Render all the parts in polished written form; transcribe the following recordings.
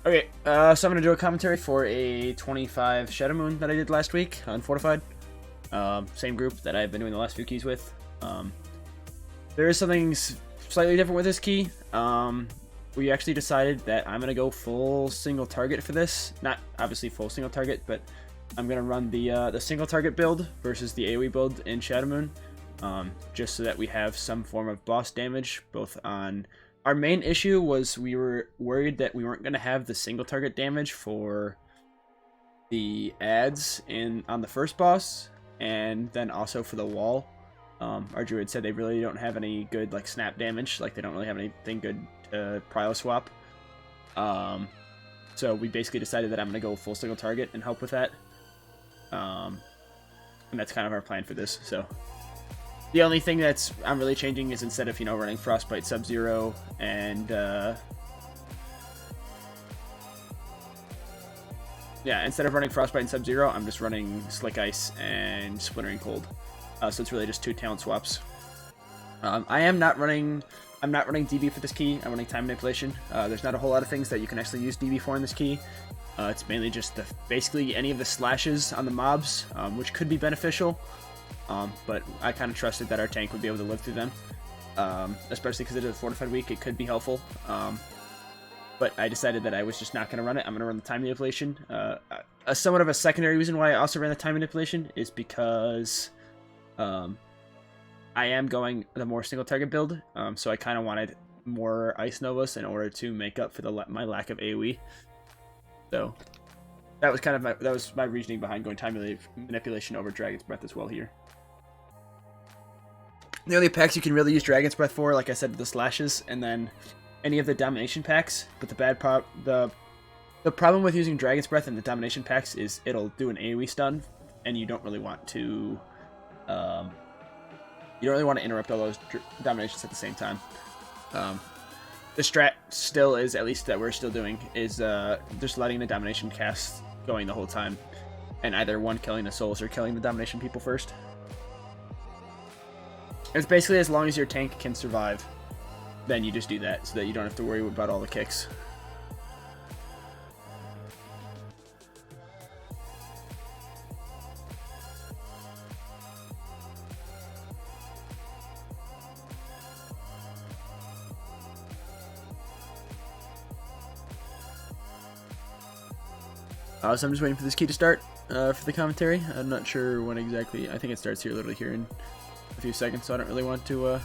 Okay, so I'm gonna do a commentary for a 25 Shadowmoon that I did last week on Fortified. Same group that I've been doing the last few keys with. There is something slightly different with this key. We actually decided that I'm gonna go full single target for this. Not obviously full single target, but I'm gonna run the single target build versus the AoE build in Shadowmoon, just so that we have some form of boss damage both on. Our main issue was we were worried that we weren't going to have the single target damage for the ads on the first boss, and then also for the wall. Our druid said they really don't have any good like snap damage, like they don't really have anything good to prio swap. So we basically decided that I'm going to go full single target and help with that. And that's kind of our plan for this. So the only thing that's I'm really changing is instead of, running Frostbite Sub-Zero and, instead of running Frostbite and Sub-Zero, I'm just running Slick Ice and Splintering Cold. So it's really just 2 talent swaps. I'm not running DB for this key. I'm running Time Manipulation. There's not a whole lot of things that you can actually use DB for in this key. It's mainly just basically any of the slashes on the mobs, which could be beneficial. But I kind of trusted that our tank would be able to live through them, especially because it is a fortified week. It could be helpful, but I decided that I was just not going to run it. I'm going to run the time manipulation. Somewhat of a secondary reason why I also ran the time manipulation is because I am going the more single target build, so I kind of wanted more Ice Novas in order to make up for my lack of AoE. So that was kind of my reasoning behind going time manipulation over Dragon's Breath as well here. The only packs you can really use Dragon's Breath for, like I said, the slashes, and then any of the domination packs. But the problem with using Dragon's Breath in the domination packs is it'll do an AoE stun, and you don't really want to interrupt all those dominations at the same time. The strat still is, at least that we're still doing, is just letting the domination cast going the whole time, and either one killing the souls or killing the domination people first. It's basically as long as your tank can survive, then you just do that, so that you don't have to worry about all the kicks. So I'm just waiting for this key to start for the commentary. I'm not sure when exactly. I think it starts here, literally here in a few seconds, so I don't really want to,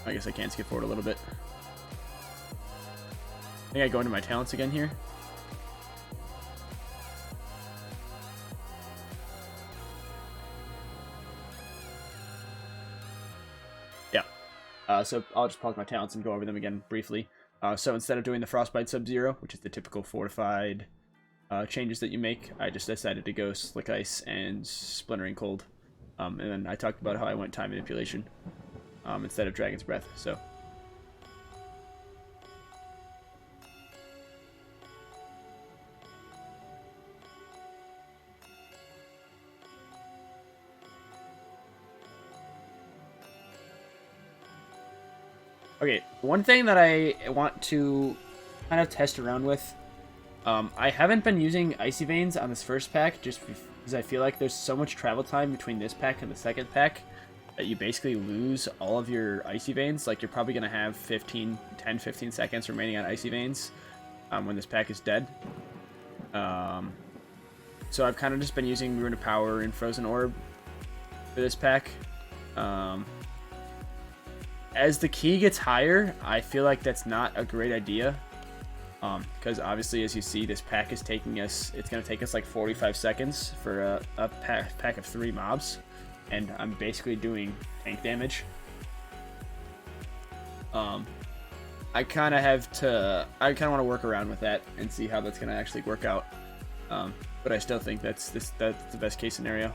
I guess I can skip forward a little bit. I think I go into my talents again here. Yeah. So I'll just pause my talents and go over them again briefly. So instead of doing the Frostbite Sub-Zero, which is the typical fortified changes that you make, I just decided to go Slick Ice and Splintering Cold. And then I talked about how I went Time Manipulation instead of Dragon's Breath. So okay, one thing that I want to kind of test around with, I haven't been using Icy Veins on this first pack just because I feel like there's so much travel time between this pack and the second pack that you basically lose all of your Icy Veins. Like, you're probably going to have 10-15 seconds remaining on Icy Veins when this pack is dead. So I've kind of just been using Rune of Power and Frozen Orb for this pack. As the key gets higher, I feel like that's not a great idea. Because obviously, as you see, this pack is taking us, it's going to take us like 45 seconds for a pack of 3 mobs. And I'm basically doing tank damage. I kind of want to work around with that and see how that's going to actually work out. But I still think that's the best case scenario.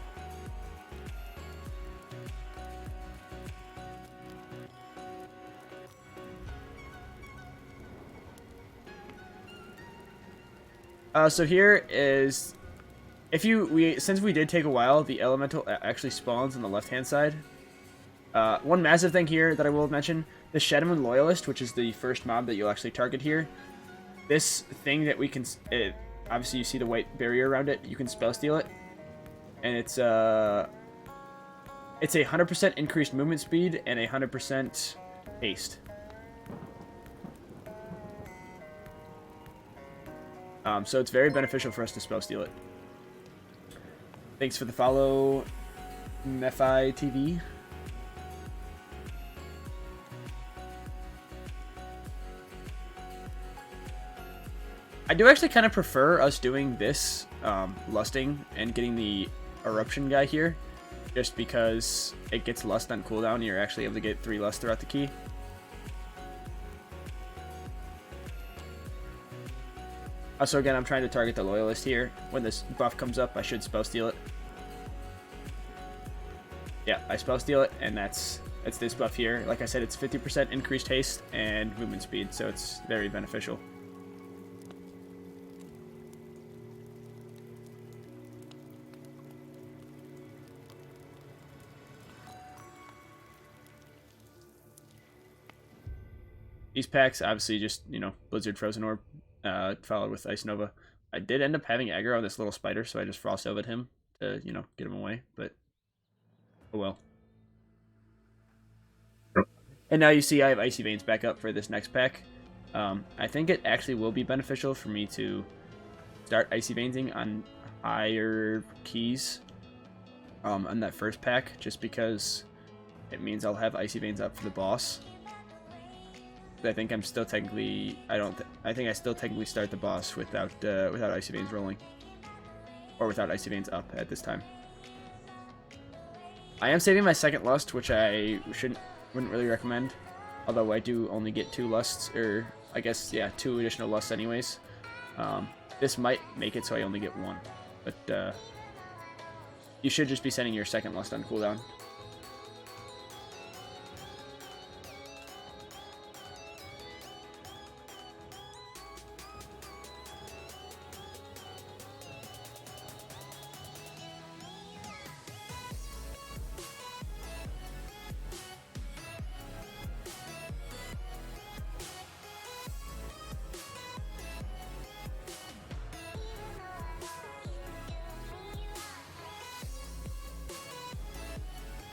So here is, since we did take a while, the elemental actually spawns on the left hand side. One massive thing here that I will mention, the Shadowmoon Loyalist, which is the first mob that you'll actually target here, this thing that we can, obviously you see the white barrier around it, you can spell steal it, and it's a 100% increased movement speed and a 100% haste. So it's very beneficial for us to spell steal it. Thanks for the follow, Mephi TV. I do actually kind of prefer us doing this, lusting, and getting the eruption guy here, just because it gets lust on cooldown and you're actually able to get 3 lust throughout the key. Also, again, I'm trying to target the Loyalist here. When this buff comes up, I should spell steal it. Yeah, I spell steal it, and that's this buff here. Like I said, it's 50% increased haste and movement speed, so it's very beneficial. These packs, obviously, just, you know, Blizzard Frozen Orb, followed with Ice Nova. I did end up having aggro on this little spider, so I just Frost Ovaed him to, you know, get him away, but oh well. And now you see I have Icy Veins back up for this next pack. I think it actually will be beneficial for me to start Icy Veinsing on higher keys on that first pack, just because it means I'll have Icy Veins up for the boss. But I think I'm still technically, I think I still technically start the boss without Icy Veins rolling, or without Icy Veins up at this time. I am saving my second lust, which I wouldn't really recommend, although I do only get 2 lusts, or I guess, yeah, 2 additional lusts anyways. This might make it so I only get 1, but you should just be sending your second lust on cooldown.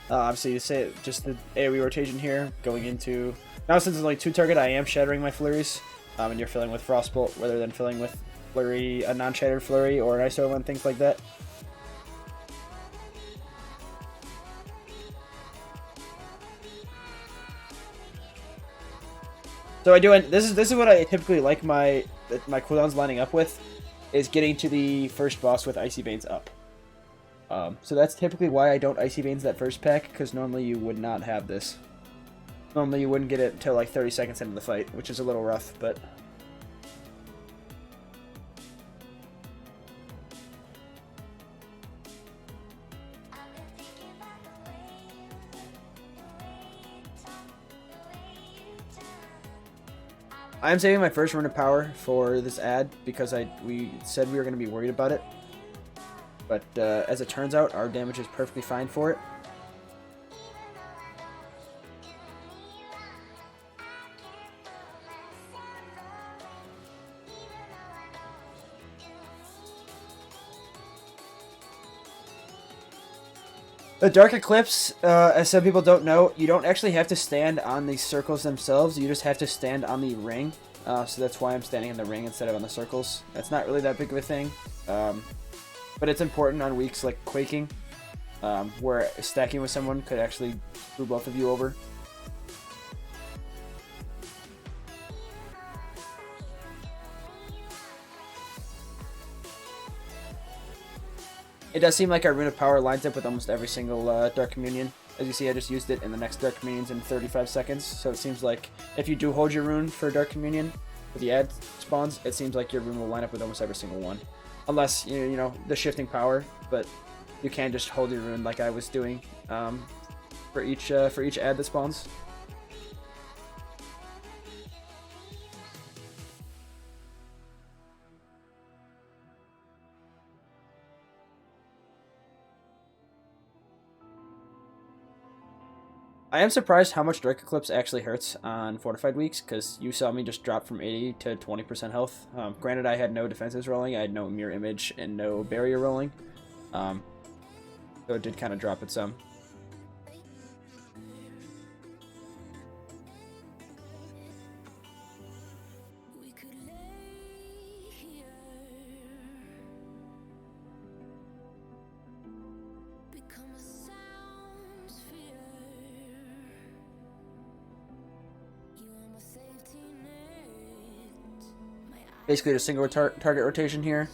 Obviously, you say just the AoE rotation here, going into... Now, since it's only 2 target, I am shattering my flurries, and you're filling with Frostbolt rather than filling with flurry, a non-shattered flurry or an ISO and things like that. So I do, and this is what I typically like my cooldowns lining up with, is getting to the first boss with Icy Veins up. So that's typically why I don't Icy Veins that first pack, because normally you would not have this. Normally you wouldn't get it until like 30 seconds into the fight, which is a little rough, but... I'm saving my first rune of power for this ad, because we said we were going to be worried about it. But as it turns out, our damage is perfectly fine for it. The Dark Eclipse, as some people don't know, you don't actually have to stand on the circles themselves, you just have to stand on the ring. So that's why I'm standing in the ring instead of on the circles. That's not really that big of a thing. But it's important on weeks like Quaking, where stacking with someone could actually screw both of you over. It does seem like our Rune of Power lines up with almost every single Dark Communion. As you see, I just used it in the next Dark Communion's in 35 seconds, so it seems like if you do hold your rune for Dark Communion, with the ad spawns, it seems like your rune will line up with almost every single one. Unless, you know, the shifting power, but you can just hold your rune like I was doing for each ad that spawns. I am surprised how much Dark Eclipse actually hurts on Fortified weeks, because you saw me just drop from 80 to 20% health. Granted, I had no defenses rolling, I had no Mirror Image, and no Barrier rolling. So it did kind of drop it some. Basically just single target rotation here.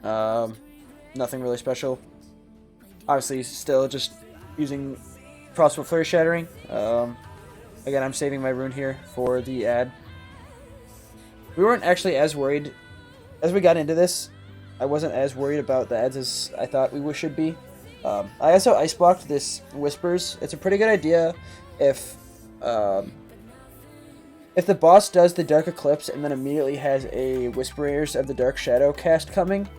Nothing really special. Obviously still just using Frostbolt Flurry Shattering. Again, I'm saving my rune here for the ad. We weren't actually as worried. As we got into this, I wasn't as worried about the ads as I thought we should be. I also ice blocked this Whispers. It's a pretty good idea if the boss does the Dark Eclipse and then immediately has a Whisperers of the Dark Shadow cast coming.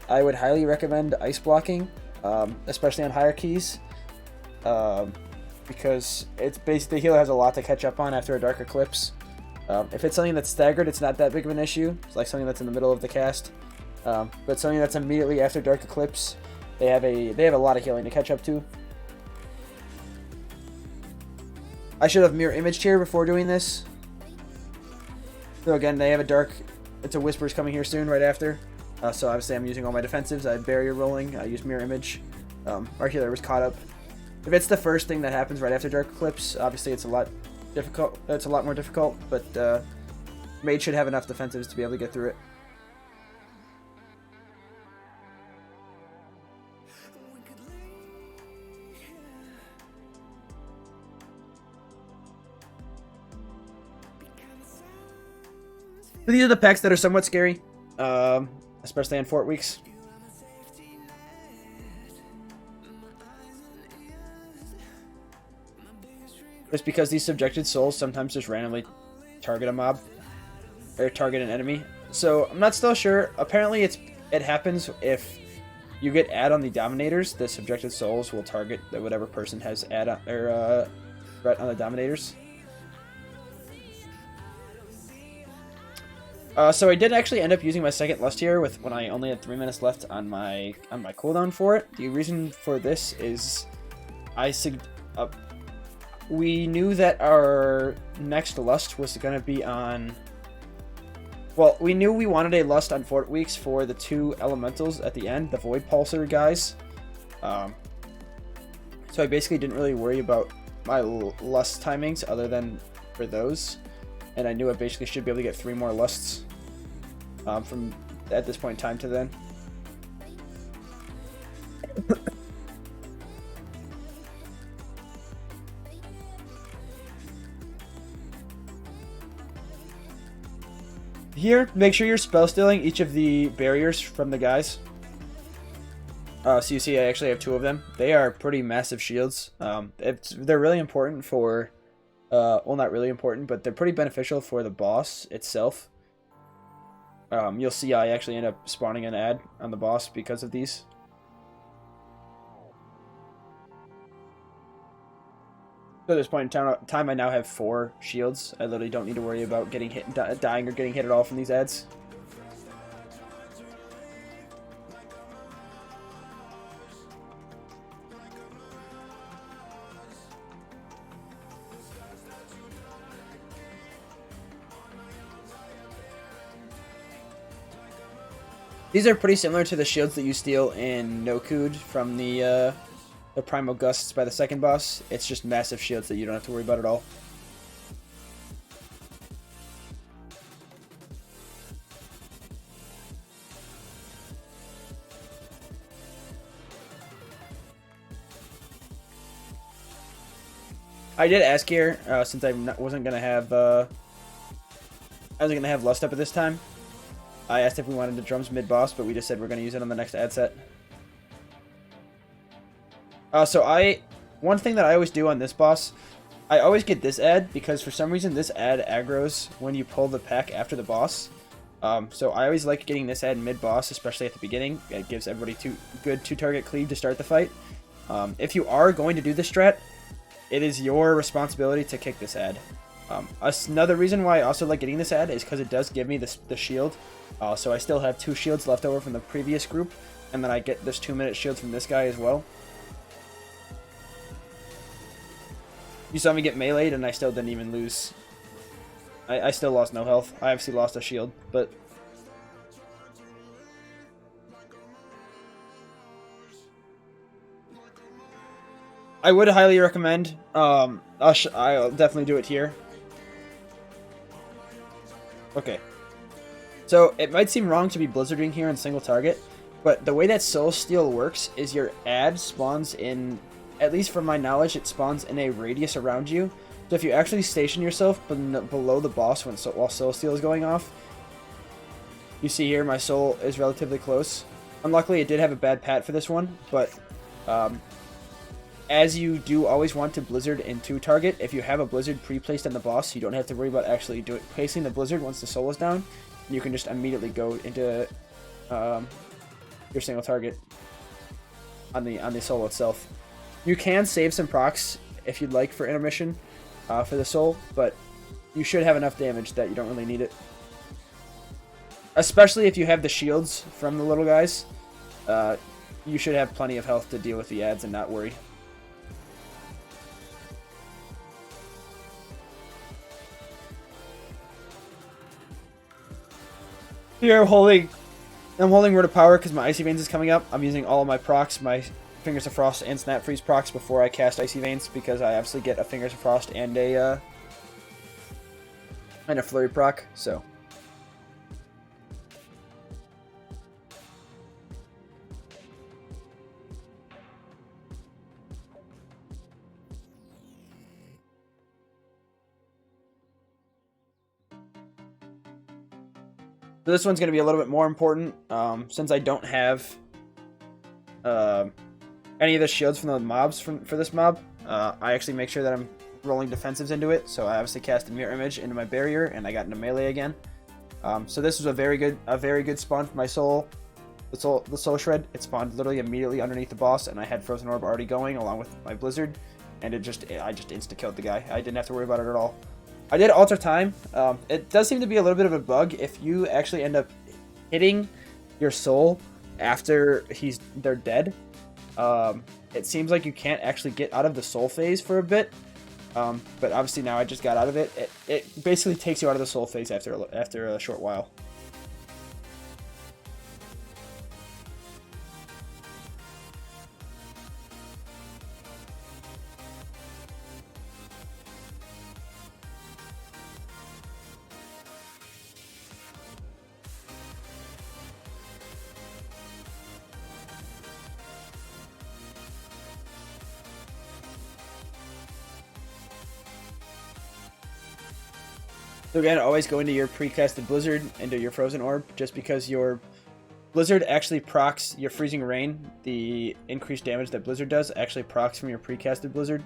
I would highly recommend ice blocking, especially on higher keys, because it's basically the healer has a lot to catch up on after a Dark Eclipse. If it's something that's staggered, it's not that big of an issue. It's like something that's in the middle of the cast, but something that's immediately after Dark Eclipse, they have a lot of healing to catch up to. I should have Mirror Imaged here before doing this. So again, they have it's a Whispers coming here soon, right after. So obviously I'm using all my defensives. I have Barrier rolling, I use Mirror Image. Our healer was caught up. If it's the first thing that happens right after Dark Eclipse, obviously it's a lot more difficult, but Mage should have enough defensives to be able to get through it. So these are the packs that are somewhat scary, especially on Fort weeks. Just because these subjected souls sometimes just randomly target a mob or target an enemy. So I'm not still sure. Apparently it happens if you get add on the Dominators. The subjected souls will target whatever person has add on, or threat on the Dominators. So I did actually end up using my second Lust here when I only had 3 minutes left on my cooldown for it. The reason for this is we knew that our next Lust was going to be on... Well, we knew we wanted a Lust on Fort weeks for the 2 elementals at the end, the Void Pulsar guys. So I basically didn't really worry about my Lust timings other than for those. And I knew I basically should be able to get 3 more Lusts from at this point in time to then. Here, make sure you're spell stealing each of the barriers from the guys. So you see I actually have 2 of them. They are pretty massive shields. They're really important for... well, not really important, but they're pretty beneficial for the boss itself. You'll see I actually end up spawning an ad on the boss because of these. So at this point in time, I now have 4 shields. I literally don't need to worry about getting hit, dying, or getting hit at all from these ads. These are pretty similar to the shields that you steal in No-Code from the Primal Gusts by the second boss. It's just massive shields that you don't have to worry about at all. I did ask here, since I wasn't gonna have Lust up at this time. I asked if we wanted the drums mid-boss, but we just said we're going to use it on the next ad set. One thing that I always do on this boss, I always get this ad, because for some reason this ad aggroes when you pull the pack after the boss. So I always like getting this ad mid-boss, especially at the beginning. It gives everybody good 2-target cleave to start the fight. If you are going to do this strat, it is your responsibility to kick this ad. Another reason why I also like getting this ad is because it does give me the shield. So I still have 2 shields left over from the previous group, and then I get this 2-minute shield from this guy as well. You saw me get meleeed, and I still didn't even lose. I still lost no health. I obviously lost a shield, but... I would highly recommend. I'll definitely do it here. Okay. So, it might seem wrong to be blizzarding here in single target, but the way that Soul Steal works is your ad spawns in, at least from my knowledge, it spawns in a radius around you. So if you actually station yourself below the boss while Soul Steal is going off, you see here my soul is relatively close. Unluckily, it did have a bad pat for this one, but as you do always want to blizzard into target, if you have a blizzard pre-placed on the boss, you don't have to worry about actually placing the blizzard once the soul is down. You can just immediately go into your single target on the soul itself. You can save some procs if you'd like for intermission for the soul, but you should have enough damage that you don't really need it. Especially if you have the shields from the little guys, you should have plenty of health to deal with the ads and not worry. Here I'm holding Word of Power because my Icy Veins is coming up. I'm using all of my procs, my Fingers of Frost and Snap Freeze procs before I cast Icy Veins because I obviously get a Fingers of Frost and a Flurry proc, so. So this one's going to be a little bit more important, since I don't have any of the shields from the mobs for this mob. I actually make sure that I'm rolling defensives into it, so I obviously cast a Mirror Image into my barrier, and I got into melee again. So this was a very good spawn for my soul. The soul shred. It spawned literally immediately underneath the boss, and I had Frozen Orb already going along with my Blizzard, and I just insta killed the guy. I didn't have to worry about it at all. I did alter time. It does seem to be a little bit of a bug if you actually end up hitting your soul after they're dead. It seems like you can't actually get out of the soul phase for a bit. But obviously now I just got out of it. It basically takes you out of the soul phase after a short while. So again, always go into your pre-casted Blizzard, into your Frozen Orb, just because your Blizzard actually procs your Freezing Rain. The increased damage that Blizzard does actually procs from your pre-casted Blizzard.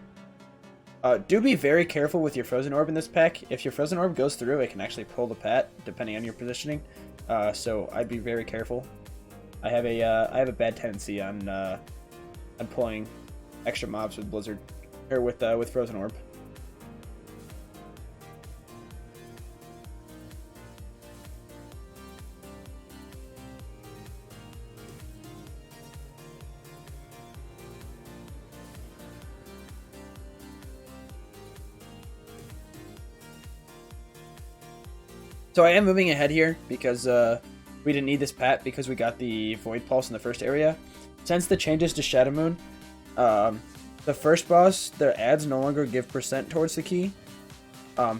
Do be very careful with your Frozen Orb in this pack. If your Frozen Orb goes through, it can actually pull the pat, depending on your positioning. So I'd be very careful. I have a bad tendency on pulling extra mobs with Blizzard, or with Frozen Orb. So I am moving ahead here because we didn't need this pat because we got the Void Pulse in the first area. Since the changes to Shadowmoon, the first boss, their ads no longer give percent towards the key.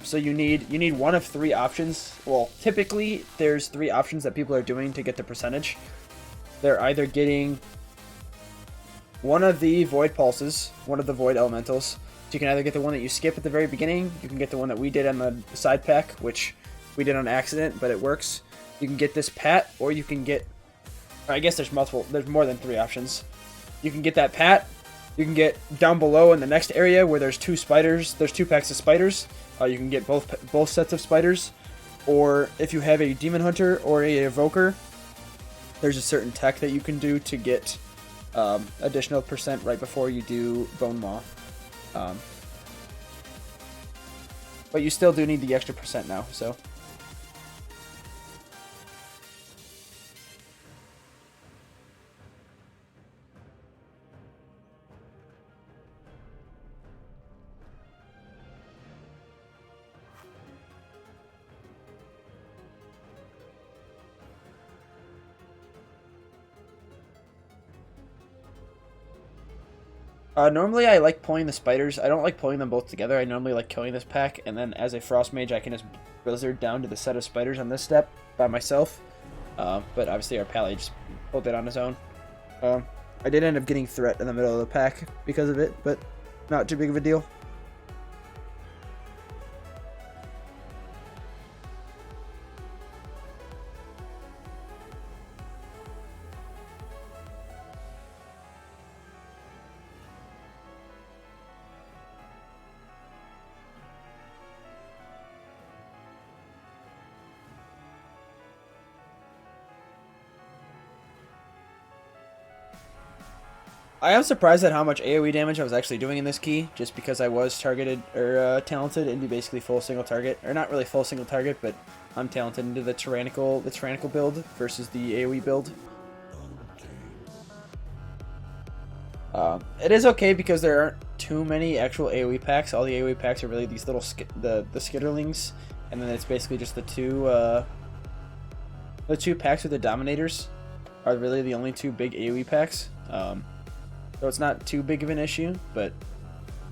So you need one of 3 options. Well, typically there's 3 options that people are doing to get the percentage. They're either getting one of the Void Pulses, one of the Void Elementals. So you can either get the one that you skip at the very beginning, you can get the one that we did on the side pack, which we did on accident, but it works. You can get this pat, or you can get, I guess there's more than 3 options. You can get that pat, you can get down below in the next area where there's 2 spiders, there's 2 packs of spiders. You can get both sets of spiders, or if you have a Demon Hunter or a Evoker, there's a certain tech that you can do to get additional percent right before you do Bone Maw. But you still do need the extra percent now, so. Normally I like pulling the spiders. I don't like pulling them both together. I normally like killing this pack, and then as a frost mage, I can just blizzard down to the set of spiders on this step by myself. But obviously our pally just pulled it on his own. I did end up getting threat in the middle of the pack because of it, but not too big of a deal. I am surprised at how much AoE damage I was actually doing in this key, just because I was targeted or talented into basically full single target, or not really full single target, but I'm talented into the tyrannical build versus the AoE build. It is okay because there aren't too many actual AoE packs. All the AoE packs are really these little the skitterlings, and then it's basically just the two packs with the dominators are really the only two big AoE packs. So it's not too big of an issue, but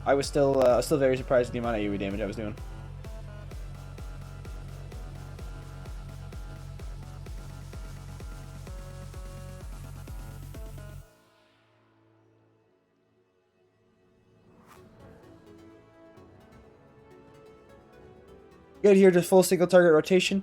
I was still very surprised at the amount of AoE damage I was doing. Good here, just full single target rotation.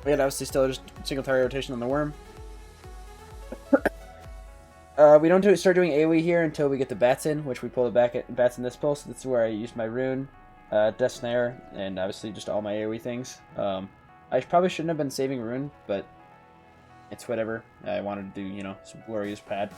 We had obviously still just single target rotation on the worm. We don't start doing AoE here until we get the bats in, which we pull the bats in this pull. So this is where I use my rune, death snare, and obviously just all my AoE things. I probably shouldn't have been saving rune, but it's whatever. I wanted to do, you know, some glorious pad.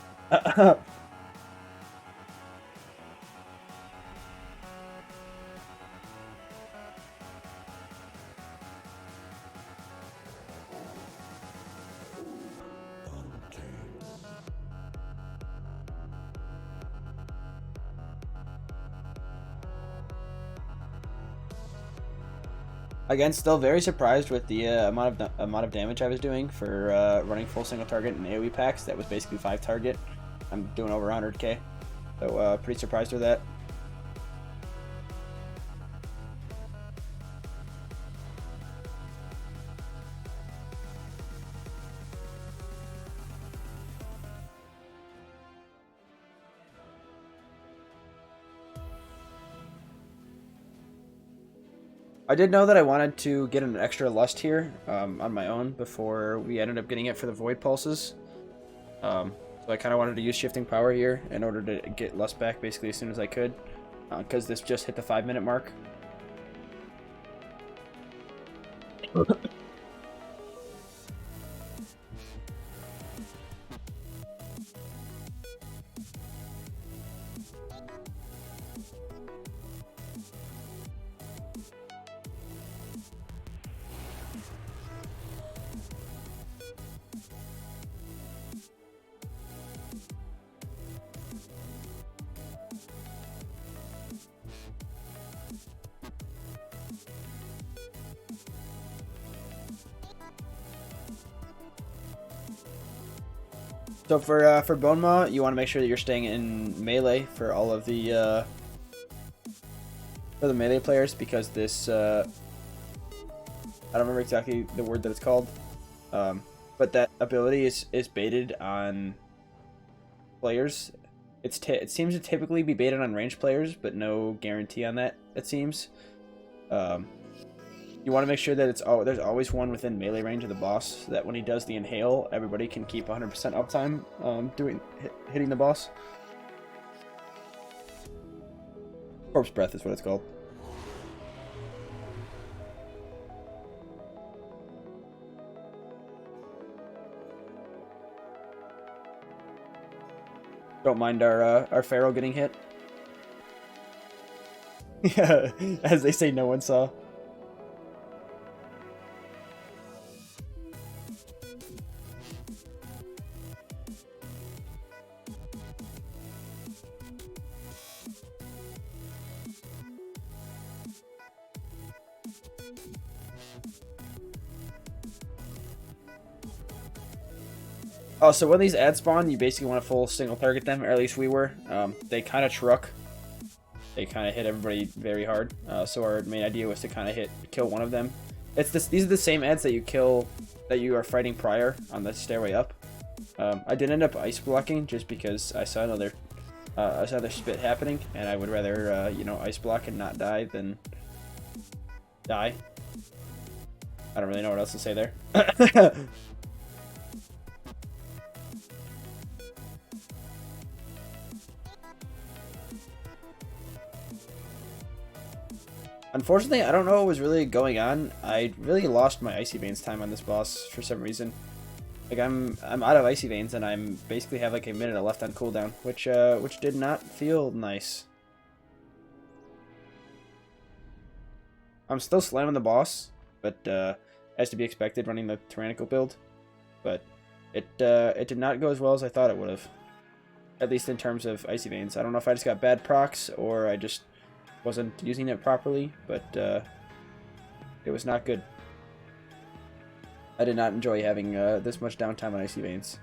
Again, still very surprised with the amount of damage I was doing for running full single target and AoE packs. That was basically 5 target. I'm doing over 100k, so pretty surprised with that. I did know that I wanted to get an extra lust here on my own before we ended up getting it for the void pulses. So I kind of wanted to use shifting power here in order to get lust back basically as soon as I could, because this just hit the 5-minute mark. So for Bone Maw, you want to make sure that you're staying in melee for all of the for the melee players, because this I don't remember exactly the word that it's called, but that ability is baited on players It seems to typically be baited on ranged players, but no guarantee on that, it seems. You want to make sure that there's always one within melee range of the boss, so that when he does the inhale, everybody can keep 100% uptime hitting the boss. Corpse breath is what it's called. Don't mind our Pharaoh getting hit. Yeah, as they say, no one saw. Oh, so when these ads spawn, you basically want to full single target them, or at least we were. They kind of truck. They kind of hit everybody very hard. So our main idea was to kind of kill one of them. These are the same ads that you are fighting prior on the stairway up. I did end up ice blocking just because I saw another spit happening, and I would rather ice block and not die than die. I don't really know what else to say there. Unfortunately, I don't know what was really going on. I really lost my Icy Veins time on this boss for some reason. Like I'm out of Icy Veins and I'm basically have like a minute left on cooldown, which did not feel nice. I'm still slamming the boss, but as to be expected, running the tyrannical build. But it did not go as well as I thought it would have. At least in terms of Icy Veins. I don't know if I just got bad procs or I just wasn't using it properly, but it was not good. I did not enjoy having this much downtime on Icy Veins.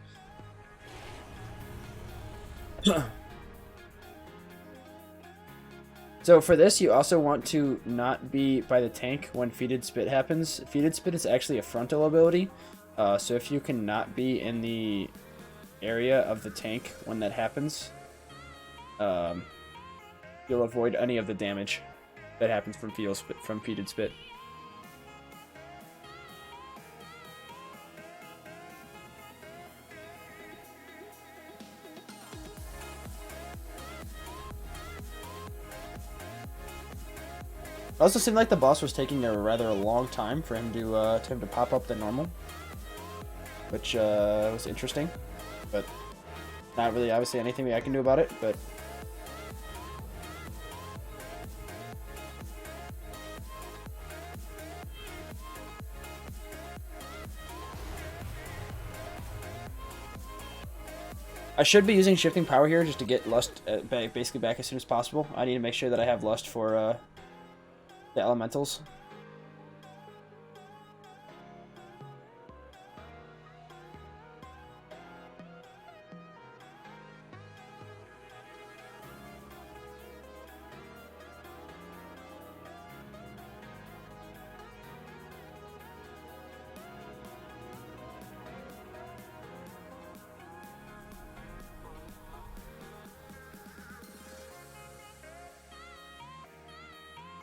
So for this, you also want to not be by the tank when Feeded Spit happens. Feeded Spit is actually a frontal ability, so if you cannot be in the area of the tank when that happens, you'll avoid any of the damage that happens from Feeded Spit. It also seemed like the boss was taking a rather long time for him to pop up than normal, which was interesting, but not really obviously anything I can do about it. But I should be using Shifting Power here just to get Lust basically back as soon as possible. I need to make sure that I have Lust for the elementals.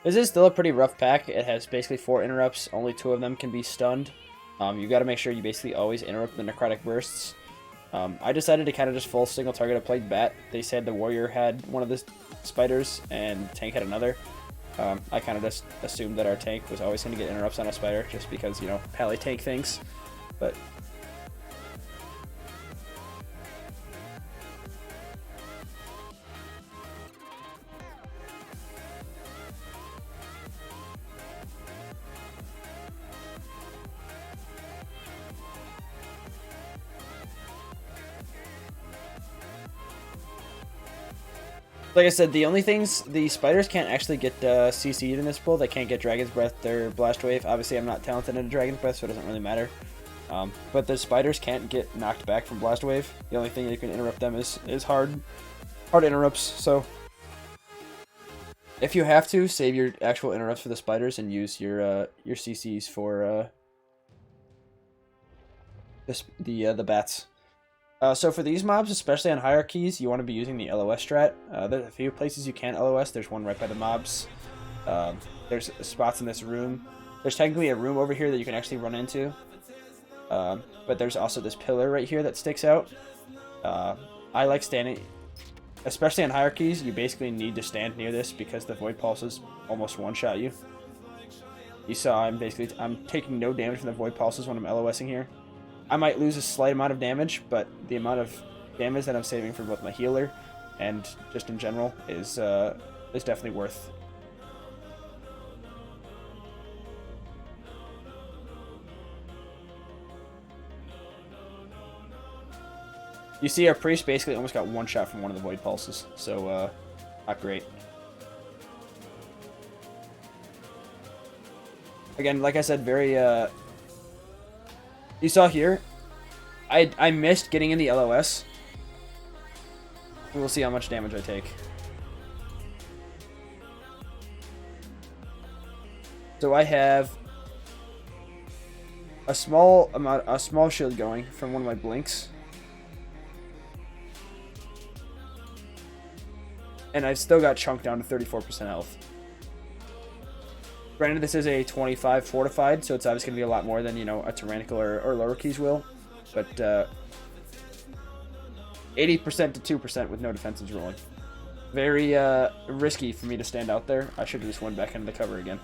This is still a pretty rough pack. It has basically 4 interrupts. Only 2 of them can be stunned. You got to make sure you basically always interrupt the necrotic bursts. I decided to kind of just full single target a Plague Bat. They said the warrior had one of the spiders and the tank had another. I kind of just assumed that our tank was always going to get interrupts on a spider just because, you know, pally tank things. But like I said, the only things, the spiders can't actually get CC'd in this pull. They can't get Dragon's Breath or Blast Wave. Obviously, I'm not talented in Dragon's Breath, so it doesn't really matter. But the spiders can't get knocked back from Blast Wave. The only thing that can interrupt them is hard interrupts. So if you have to, save your actual interrupts for the spiders and use your CCs for the bats. So for these mobs, especially on hierarchies, you want to be using the LOS strat. There's a few places you can LOS. There's one right by the mobs. There's spots in this room. There's technically a room over here that you can actually run into. But there's also this pillar right here that sticks out. I like standing, especially on hierarchies, you basically need to stand near this because the void pulses almost one-shot you. You saw I'm taking no damage from the void pulses when I'm LOSing here. I might lose a slight amount of damage, but the amount of damage that I'm saving for both my healer and just in general is definitely worth. You see our priest basically almost got one shot from one of the void pulses, so not great. Again, like I said, very you saw here, I missed getting in the LOS. We'll see how much damage I take. So I have a small shield going from one of my blinks. And I've still got chunked down to 34% health. Granted, this is a 25 fortified, so it's obviously going to be a lot more than, you know, a tyrannical or lower keys will. But 80% to 2% with no defenses rolling. Very risky for me to stand out there. I should have just went back into the cover again.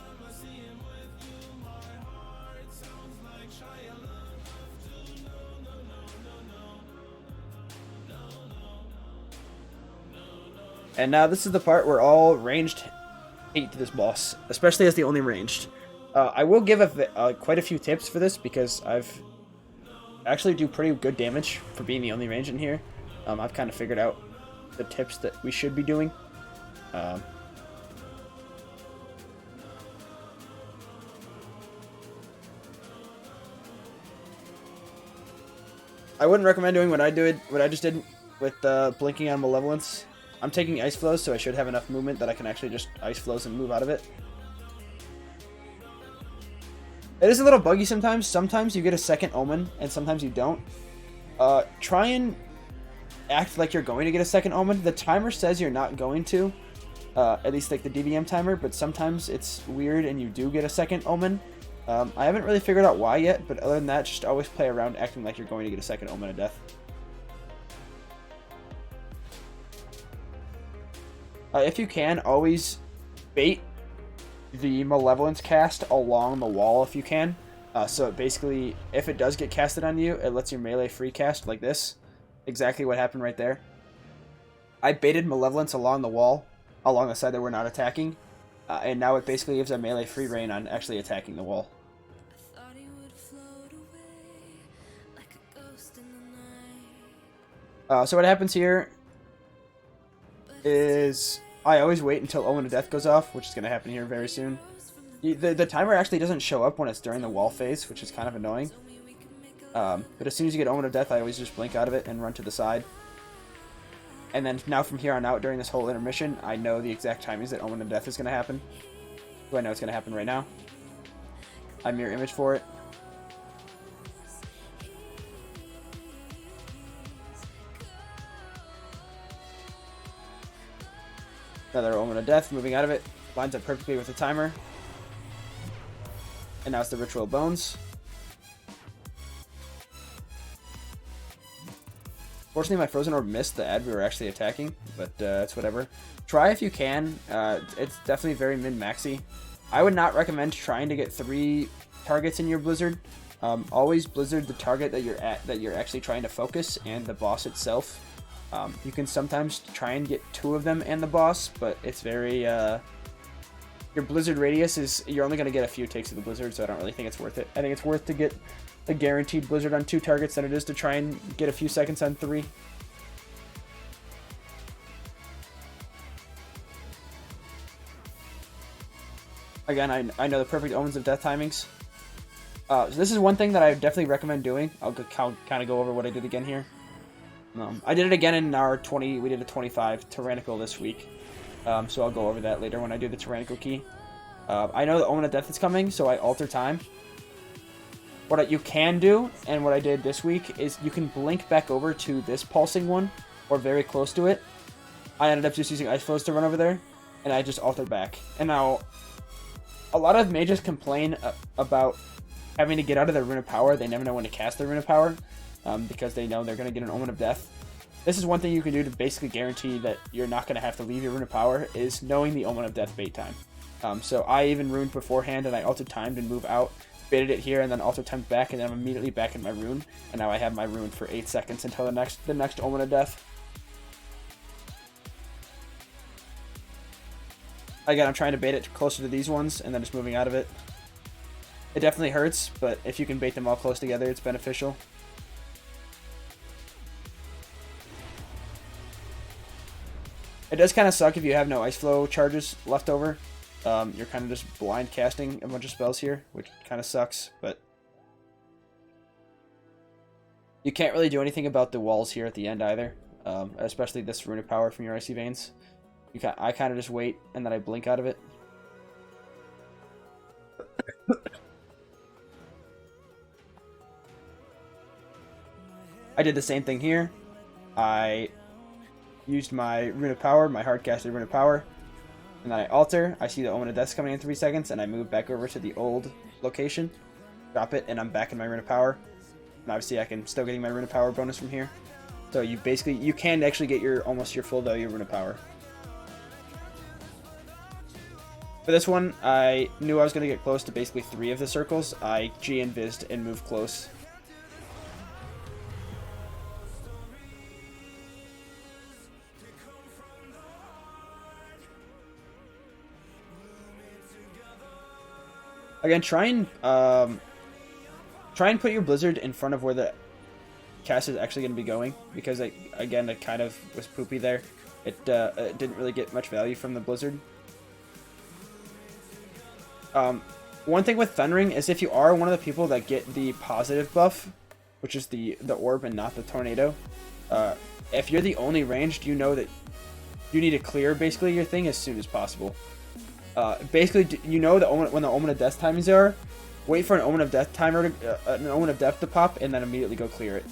And now this is the part where all ranged hate to this boss, especially as the only ranged. I will give quite a few tips for this because I've actually do pretty good damage for being the only ranged in here. I've kind of figured out the tips that we should be doing. I wouldn't recommend doing what I just did with blinking on Malevolence. I'm taking Ice Flows, so I should have enough movement that I can actually just Ice Flows and move out of it. It is a little buggy sometimes. Sometimes you get a second Omen, and sometimes you don't. Try and act like you're going to get a second Omen. The timer says you're not going to, at least like the DVM timer, but sometimes it's weird and you do get a second Omen. I haven't really figured out why yet, but other than that, just always play around acting like you're going to get a second Omen of Death. If you can, always bait the Malevolence cast along the wall if you can. So basically, if it does get casted on you, it lets your melee free cast like this. Exactly what happened right there. I baited Malevolence along the wall, along the side that we're not attacking, and now it basically gives a melee free reign on actually attacking the wall. So what happens here is I always wait until Omen of Death goes off, which is going to happen here very soon. The timer actually doesn't show up when it's during the wall phase, which is kind of annoying. But as soon as you get Omen of Death, I always just blink out of it and run to the side. And then now from here on out, during this whole intermission, I know the exact timings that Omen of Death is going to happen. So I know it's going to happen right now. I mirror image for it. Another Omen of Death, moving out of it. Lines up perfectly with the timer. And now it's the Ritual Bones. Fortunately, my Frozen Orb missed the ad we were actually attacking, but it's whatever. Try if you can. It's definitely very min-maxy. I would not recommend trying to get 3 targets in your Blizzard. Always Blizzard the target that you're actually trying to focus and the boss itself. You can sometimes try and get 2 of them and the boss, but it's very your Blizzard radius is you're only going to get a few takes of the Blizzard, so I don't really think it's worth it. I think it's worth to get a guaranteed Blizzard on 2 targets than it is to try and get a few seconds on 3. Again, I know the perfect Omens of Death timings. So this is one thing that I definitely recommend doing. I'll kind of go over what I did again here. I did it again in our 20. We did a 25 Tyrannical this week. So I'll go over that later when I do the Tyrannical key. I know the Omen of Death is coming, so I alter time. What you can do, and what I did this week, is you can blink back over to this pulsing one, or very close to it. I ended up just using Ice Flows to run over there, and I just altered back. And now, a lot of mages complain about having to get out of their Rune of Power. They never know when to cast their Rune of Power, because they know they're going to get an Omen of Death. This is one thing you can do to basically guarantee that you're not going to have to leave your Rune of Power, is knowing the Omen of Death bait time. So I even runed beforehand, and I altered timed and move out, baited it here, and then also timed back, and then I'm immediately back in my rune. And now I have my rune for 8 seconds until the next Omen of Death. Again, I'm trying to bait it closer to these ones, and then just moving out of it. It definitely hurts, but if you can bait them all close together, it's beneficial. It does kind of suck if you have no Ice Flow charges left over. You're kind of just blind casting a bunch of spells here, which kind of sucks, but you can't really do anything about the walls here at the end either, especially this Rune of Power from your Icy Veins. I kind of just wait, and then I blink out of it. I did the same thing here. I used my Rune of Power, my hard-casted Rune of Power, and then I alter. I see the Omen of Death coming in 3 seconds, and I move back over to the old location, drop it, and I'm back in my Rune of Power. And obviously I can still getting my Rune of Power bonus from here. So you can actually get almost your full value of Rune of Power. For this one, I knew I was going to get close to basically 3 of the circles. I G-invised and moved close. Again, try and put your Blizzard in front of where the cast is actually going to be going, because again, it kind of was poopy there. It didn't really get much value from the Blizzard. One thing with Thundering is if you are one of the people that get the positive buff, which is the orb and not the tornado, if you're the only ranged, you know that you need to clear basically your thing as soon as possible. Basically, you know when the Omen of Death timings are, wait for an Omen of Death timer, an Omen of Death to pop, and then immediately go clear it,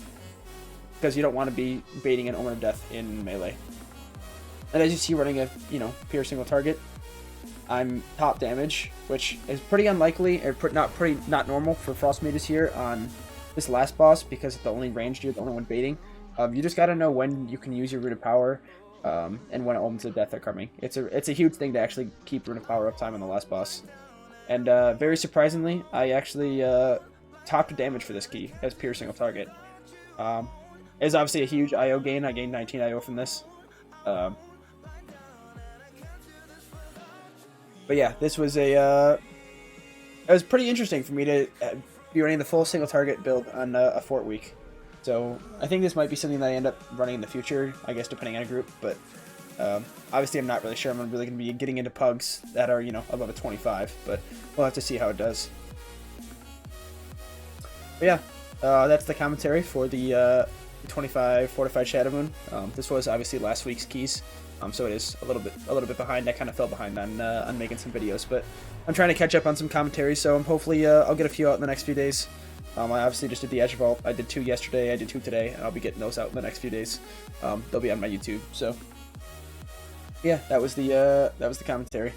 because you don't want to be baiting an Omen of Death in melee. And as you see, running a pierce single target, I'm top damage, which is pretty unlikely, or not normal for Frost Mages here on this last boss, because it's the only ranged, you're the only one baiting. You just gotta know when you can use your Rune of Power, and when Omens of Death are coming. It's a huge thing to actually keep Rune of Power uptime on the last boss. And very surprisingly, I actually topped damage for this key as pierce single target. It's obviously a huge IO gain. I gained 19 IO from this. But yeah, this was it was pretty interesting for me to be running the full single target build on a fort week. So I think this might be something that I end up running in the future, I guess, depending on a group. But obviously I'm not really sure I'm really going to be getting into pugs that are, above a 25. But we'll have to see how it does. But yeah, that's the commentary for the 25 Fortified Shadowmoon. This was obviously last week's keys. So it is a little bit behind. I kind of fell behind on making some videos, but I'm trying to catch up on some commentary. So hopefully I'll get a few out in the next few days. I obviously just did the Edge Vault. I did 2 yesterday. I did 2 today, and I'll be getting those out in the next few days. They'll be on my YouTube. So yeah, that was the commentary.